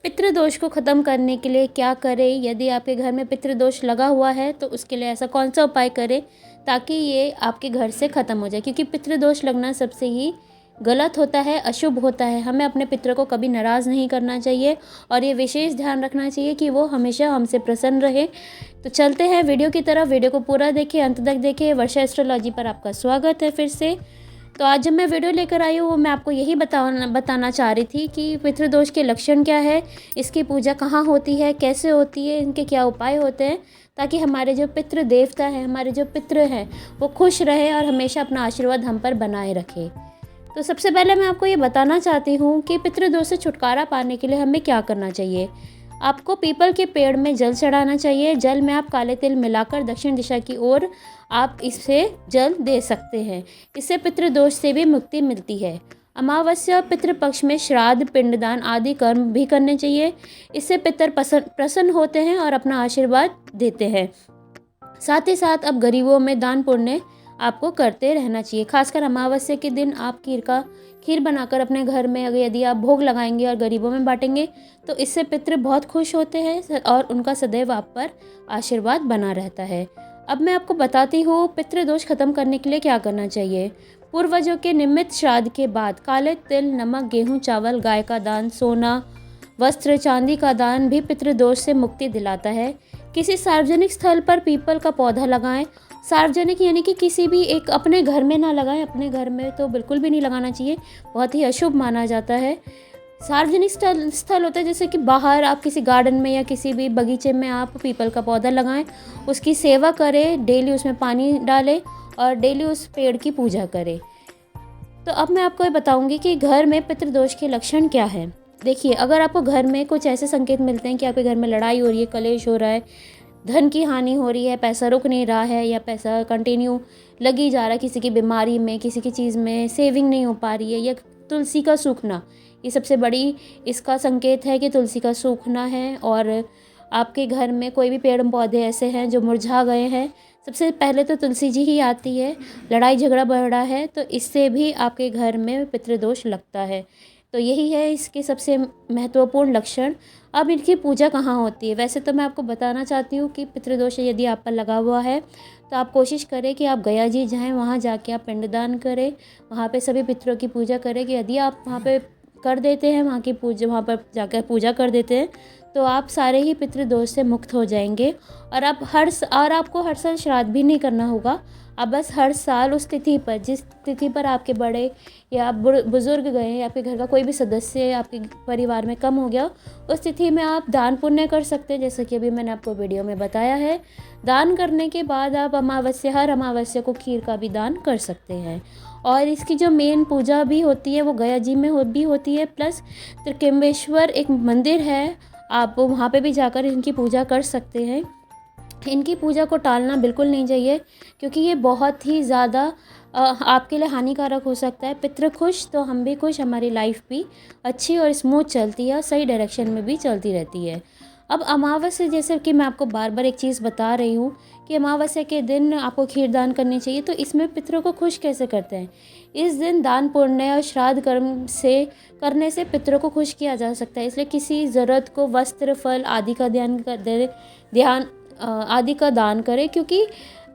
पितृदोष को ख़त्म करने के लिए क्या करें? यदि आपके घर में पितृदोष लगा हुआ है तो उसके लिए ऐसा कौन सा उपाय करें ताकि ये आपके घर से ख़त्म हो जाए, क्योंकि पितृदोष लगना सबसे ही गलत होता है, अशुभ होता है। हमें अपने पितरों को कभी नाराज़ नहीं करना चाहिए और ये विशेष ध्यान रखना चाहिए कि वो हमेशा हमसे प्रसन्न रहे। तो चलते हैं वीडियो की तरफ। वीडियो को पूरा देखिए, अंत तक देखिए। वर्षा एस्ट्रोलॉजी पर आपका स्वागत है फिर से। तो आज जब मैं वीडियो लेकर आई हूँ, वो मैं आपको यही बताना चाह रही थी कि पितृदोष के लक्षण क्या है, इसकी पूजा कहाँ होती है, कैसे होती है, इनके क्या उपाय होते हैं, ताकि हमारे जो पितृ देवता हैं, हमारे जो पितृ हैं, वो खुश रहे और हमेशा अपना आशीर्वाद हम पर बनाए रखे। तो सबसे पहले मैं आपको ये बताना चाहती हूँ कि पितृदोष से छुटकारा पाने के लिए हमें क्या करना चाहिए। आपको पीपल के पेड़ में जल चढ़ाना चाहिए। जल में आप काले तिल मिलाकर दक्षिण दिशा की ओर आप इससे जल दे सकते हैं। इससे पितृदोष से भी मुक्ति मिलती है। अमावस्या और पितृपक्ष में श्राद्ध, पिंडदान आदि कर्म भी करने चाहिए। इससे पितर प्रसन्न होते हैं और अपना आशीर्वाद देते हैं। साथ ही साथ अब गरीबों में दान पुण्य आपको करते रहना चाहिए। खासकर अमावस्या के दिन आप खीर बनाकर अपने घर में अगर यदि आप भोग लगाएंगे और गरीबों में बांटेंगे तो इससे पितृ बहुत खुश होते हैं और उनका सदैव आप पर आशीर्वाद बना रहता है। अब मैं आपको बताती हूँ पितृदोष खत्म करने के लिए क्या करना चाहिए। पूर्वजों के निमित्त श्राद्ध के बाद काले तिल, नमक, गेहूँ, चावल, गाय का दान, सोना, वस्त्र, चांदी का दान भी पितृदोष से मुक्ति दिलाता है। किसी सार्वजनिक स्थल पर पीपल का पौधा लगाएं। सार्वजनिक यानी कि किसी भी एक अपने घर में ना लगाएं। अपने घर में तो बिल्कुल भी नहीं लगाना चाहिए, बहुत ही अशुभ माना जाता है। सार्वजनिक स्थल होता है जैसे कि बाहर आप किसी गार्डन में या किसी भी बगीचे में आप पीपल का पौधा लगाएं, उसकी सेवा करें, डेली उसमें पानी डालें और डेली उस पेड़ की पूजा करें। तो अब मैं आपको ये बताऊंगी कि घर में पितृदोष के लक्षण क्या है। देखिए, अगर आपको घर में कुछ ऐसे संकेत मिलते हैं कि आपके घर में लड़ाई हो रही है, कलेश हो रहा है, धन की हानि हो रही है, पैसा रुक नहीं रहा है या पैसा कंटिन्यू लगी जा रहा है, किसी की बीमारी में, किसी की चीज़ में सेविंग नहीं हो पा रही है, या तुलसी का सूखना, ये सबसे बड़ी इसका संकेत है कि तुलसी का सूखना है। और आपके घर में कोई भी पेड़ पौधे ऐसे हैं जो मुरझा गए हैं, सबसे पहले तो तुलसी जी ही आती है। लड़ाई झगड़ा बढ़ रहा है तो इससे भी आपके घर में पितृदोष लगता है। तो यही है इसके सबसे महत्वपूर्ण लक्षण। अब इनकी पूजा कहाँ होती है? वैसे तो मैं आपको बताना चाहती हूँ कि पितृदोष यदि आप पर लगा हुआ है तो आप कोशिश करें कि आप गया जी जाएँ, वहाँ जाके आप पिंडदान करें, वहाँ पे सभी पितरों की पूजा करें। कि यदि आप वहाँ पे कर देते हैं, वहाँ पर जाकर पूजा कर देते हैं तो आप सारे ही पितृदोष से मुक्त हो जाएंगे। और आपको हर साल श्राद्ध भी नहीं करना होगा। आप बस हर साल उस तिथि पर, जिस तिथि पर आपके बड़े या बुजुर्ग गए या आपके घर का कोई भी सदस्य आपके परिवार में कम हो गया, उस तिथि में आप दान पुण्य कर सकते हैं, जैसे कि अभी मैंने आपको वीडियो में बताया है। दान करने के बाद आप हर अमावस्या को खीर का भी दान कर सकते हैं। और इसकी जो मेन पूजा भी होती है वो गया जी में भी होती है। प्लस त्रिकम्बेश्वर एक मंदिर है, आप वहाँ पे भी जाकर इनकी पूजा कर सकते हैं। इनकी पूजा को टालना बिल्कुल नहीं चाहिए, क्योंकि ये बहुत ही ज़्यादा आपके लिए हानिकारक हो सकता है। पितृ खुश तो हम भी खुश, हमारी लाइफ भी अच्छी और स्मूथ चलती है और सही डायरेक्शन में भी चलती रहती है। अब अमावस्या, जैसे कि मैं आपको बार बार एक चीज़ बता रही हूँ कि अमावस्या के दिन आपको खीर दान करनी चाहिए। तो इसमें पितरों को खुश कैसे करते हैं? इस दिन दान पुण्य और श्राद्ध कर्म से करने से पितरों को खुश किया जा सकता है। इसलिए किसी ज़रूरत को वस्त्र, फल आदि का आदि का दान करें, क्योंकि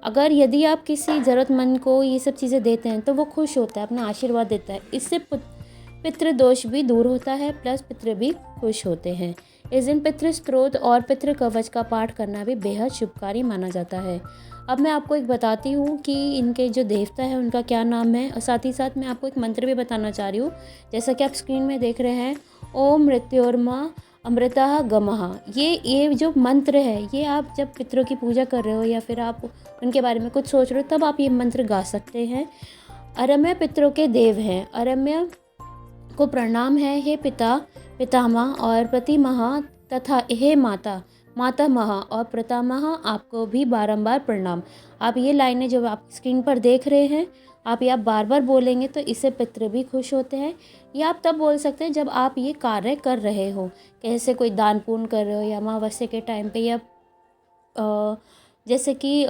अगर यदि आप किसी ज़रूरतमंद को ये सब चीज़ें देते हैं तो वो खुश होता है, अपना आशीर्वाद देता है। इससे पितृ दोष भी दूर होता है, प्लस पितृ भी खुश होते हैं। इस दिन पितृ स्तोत्र और पितृ कवच का पाठ करना भी बेहद शुभकारी माना जाता है। अब मैं आपको एक बताती हूँ कि इनके जो देवता है उनका क्या नाम है, और साथ ही साथ मैं आपको एक मंत्र भी बताना चाह रही हूँ। जैसा कि आप स्क्रीन में देख रहे हैं, ओम मृत्योर्मा अमृतः गमः। ये जो मंत्र है, ये आप जब पितरों की पूजा कर रहे हो या फिर आप उनके बारे में कुछ सोच रहे हो, तब आप ये मंत्र गा सकते हैं। अरम्य पितरों के देव हैं, अरम्य को प्रणाम है, हे पिता पितामह और प्रतिमह, तथा हे माता मातामह और प्रतामह, आपको भी बारंबार प्रणाम। आप ये लाइनें जो आप स्क्रीन पर देख रहे हैं, आप ये बार बार बोलेंगे तो इससे पितृ भी खुश होते हैं। ये आप तब बोल सकते हैं जब आप ये कार्य कर रहे हो, कैसे कोई दान पुण्य कर रहे हो या अमावस्या के टाइम पे, या जैसे कि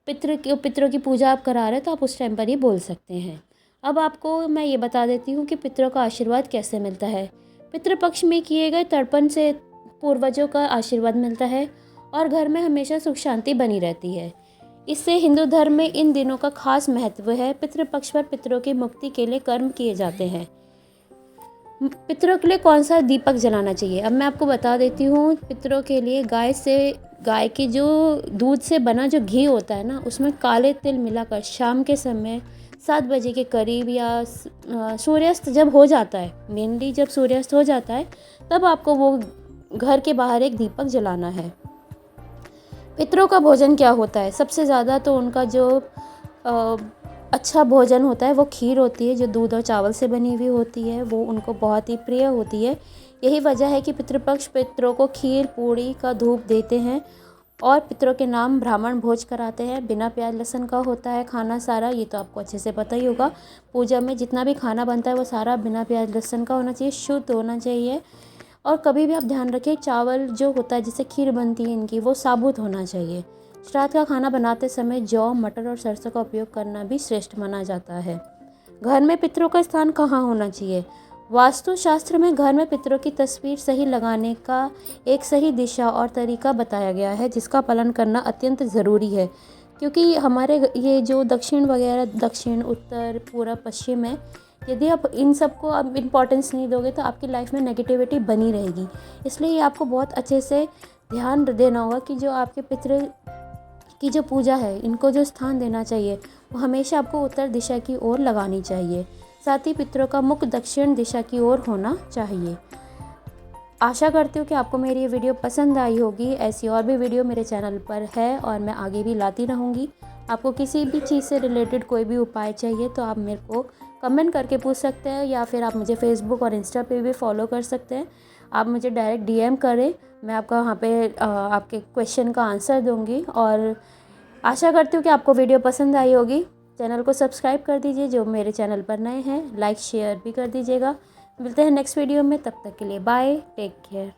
पितरों की पूजा आप करा रहे हो तो आप उस टाइम पर ये बोल सकते हैं। अब आपको मैं ये बता देती हूँ कि पितरों का आशीर्वाद कैसे मिलता है। पितृपक्ष में किए गए तर्पण से पूर्वजों का आशीर्वाद मिलता है और घर में हमेशा सुख शांति बनी रहती है। इससे हिंदू धर्म में इन दिनों का खास महत्व है। पितृपक्ष पर पितरों की मुक्ति के लिए कर्म किए जाते हैं। पितरों के लिए कौन सा दीपक जलाना चाहिए, अब मैं आपको बता देती हूँ। पितरों के लिए गाय के जो दूध से बना जो घी होता है ना, उसमें काले तिल मिलाकर शाम के समय 7 बजे के करीब या सूर्यास्त जब हो जाता है, मेनली जब सूर्यास्त हो जाता है, तब आपको वो घर के बाहर एक दीपक जलाना है। पितरों का भोजन क्या होता है? सबसे ज़्यादा तो उनका जो अच्छा भोजन होता है वो खीर होती है, जो दूध और चावल से बनी हुई होती है। वो उनको बहुत ही प्रिय होती है। यही वजह है कि पितृपक्ष पितरों को खीर पूड़ी का धूप देते हैं और पितरों के नाम ब्राह्मण भोज कराते हैं। बिना प्याज लहसुन का होता है खाना सारा, ये तो आपको अच्छे से पता ही होगा। पूजा में जितना भी खाना बनता है वो सारा बिना प्याज लहसुन का होना चाहिए, शुद्ध होना चाहिए। और कभी भी आप ध्यान रखें, चावल जो होता है जिससे खीर बनती है इनकी, वो साबुत होना चाहिए। श्राद्ध का खाना बनाते समय जौ, मटर और सरसों का उपयोग करना भी श्रेष्ठ माना जाता है। घर में पितरों का स्थान कहाँ होना चाहिए? वास्तु शास्त्र में घर में पितरों की तस्वीर सही लगाने का एक सही दिशा और तरीका बताया गया है, जिसका पालन करना अत्यंत ज़रूरी है। क्योंकि हमारे ये जो दक्षिण वगैरह, दक्षिण, उत्तर, पूर्व, पश्चिम है, यदि आप इन सबको आप इम्पोर्टेंस नहीं दोगे तो आपकी लाइफ में नेगेटिविटी बनी रहेगी। इसलिए आपको बहुत अच्छे से ध्यान देना होगा कि जो आपके पितृ की जो पूजा है, इनको जो स्थान देना चाहिए वो हमेशा आपको उत्तर दिशा की ओर लगानी चाहिए। साथ ही पितरों का मुख दक्षिण दिशा की ओर होना चाहिए। आशा करती हूँ कि आपको मेरी ये वीडियो पसंद आई होगी। ऐसी और भी वीडियो मेरे चैनल पर है और मैं आगे भी लाती रहूँगी। आपको किसी भी चीज़ से रिलेटेड कोई भी उपाय चाहिए तो आप मेरे को कमेंट करके पूछ सकते हैं, या फिर आप मुझे फेसबुक और इंस्टा पे भी फॉलो कर सकते हैं। आप मुझे डायरेक्ट DM करें, मैं आपका वहाँ पे आपके क्वेश्चन का आंसर दूँगी। और आशा करती हूँ कि आपको वीडियो पसंद आई होगी। चैनल को सब्सक्राइब कर दीजिए जो मेरे चैनल पर नए हैं, लाइक शेयर भी कर दीजिएगा। मिलते हैं नेक्स्ट वीडियो में, तब तक के लिए बाय, टेक केयर।